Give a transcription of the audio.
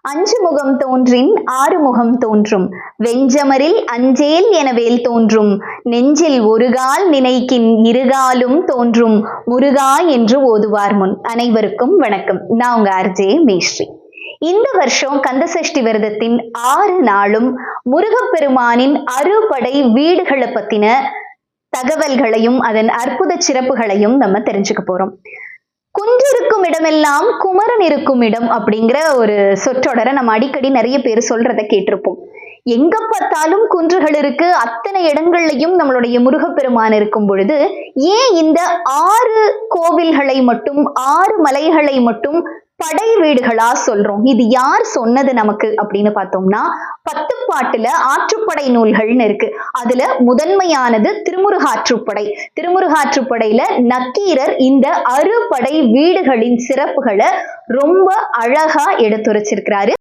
அஞ்சு முகம் தோன்றின் ஆறுமுகம் தோன்றும் வெஞ்சமரில் அஞ்சேல் என வேல் தோன்றும் நெஞ்சில் ஒருகால் நினைக்கின் இருகாலும் தோன்றும் முருகா என்று ஓதுவார் முன். அனைவருக்கும் வணக்கம். நான் உங்க ஆர்ஜே மேஸ்ரீ. இந்த வருஷம் கந்தசஷ்டி விரதத்தின் 6 நாளும் முருகப்பெருமானின் அறுபடை வீடுகளை பத்தின தகவல்களையும் அதன் அற்புத சிறப்புகளையும் நம்ம தெரிஞ்சுக்க போறோம். குன்றிருக்கும் இடமெல்லாம் குமரன் இருக்கும் இடம் அப்படிங்கிற ஒரு சொற்றொடரை நம்ம அடிக்கடி நிறைய பேர் சொல்றதை கேட்டிருப்போம். எங்க பார்த்தாலும் குன்றுகள் இருக்கு, அத்தனை இடங்கள்லையும் நம்மளுடைய முருகப்பெருமான் இருக்கும் பொழுது ஏன் இந்த 6 கோவில்களை மட்டும் 6 மலைகளை மட்டும் படை வீடுகளா சொல்றோம்? இது யார் சொன்னது நமக்கு அப்படின்னு பார்த்தோம்னா, 10 பாட்டுல ஆற்றுப்படை நூல்கள்னு இருக்கு. அதுல முதன்மையானது திருமுருகாற்றுப்படை. திருமுருகாற்றுப்படையில நக்கீரர் இந்த அறுபடை வீடுகளின் சிறப்புகளை ரொம்ப அழகா எடுத்துரைச்சிருக்கிறாரு.